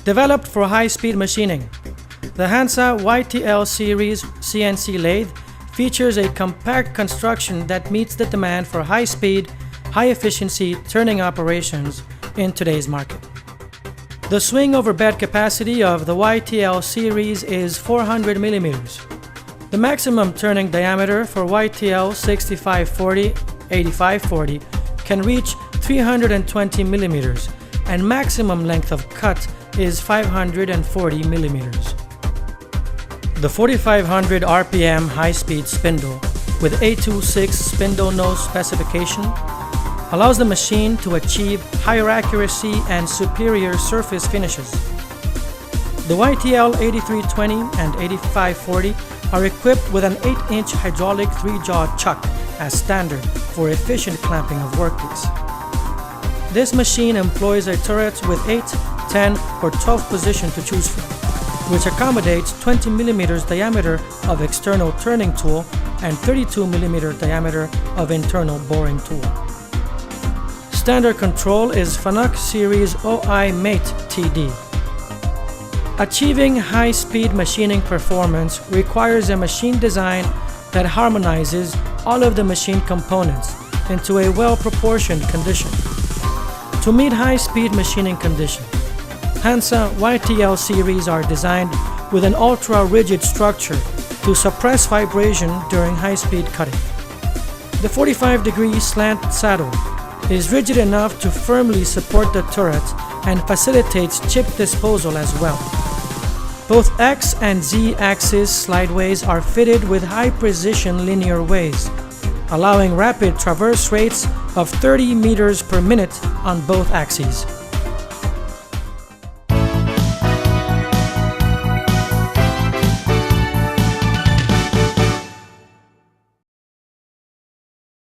Developed for high-speed machining, the HANNSA YTL series CNC lathe features a compact construction that meets the demand for high-speed, high-efficiency turning operations in today's market. The swing-over bed capacity of the YTL series is 400 millimeters. The maximum turning diameter for YTL 6540, 8540 can reach 320 millimeters, and maximum length of cut is 540 millimeters. The 4500 RPM high-speed spindle with A26 spindle nose specification allows the machine to achieve higher accuracy and superior surface finishes. The YTL 8320 and 8540 are equipped with an 8-inch hydraulic 3-jaw chuck as standard for efficient clamping of workpiece. This machine employs a turret with 8, 10, or 12 positions to choose from, which accommodates 20 mm diameter of external turning tool and 32 mm diameter of internal boring tool. Standard control is Fanuc Series OI Mate TD. Achieving high-speed machining performance requires a machine design that harmonizes all of the machine components into a well-proportioned condition. To meet high-speed machining conditions, HANNSA YTL series are designed with an ultra-rigid structure to suppress vibration during high-speed cutting. The 45-degree slant saddle is rigid enough to firmly support the turret and facilitates chip disposal as well. Both X and Z axis slideways are fitted with high-precision linear ways, allowing rapid traverse rates of 30 meters per minute on both axes.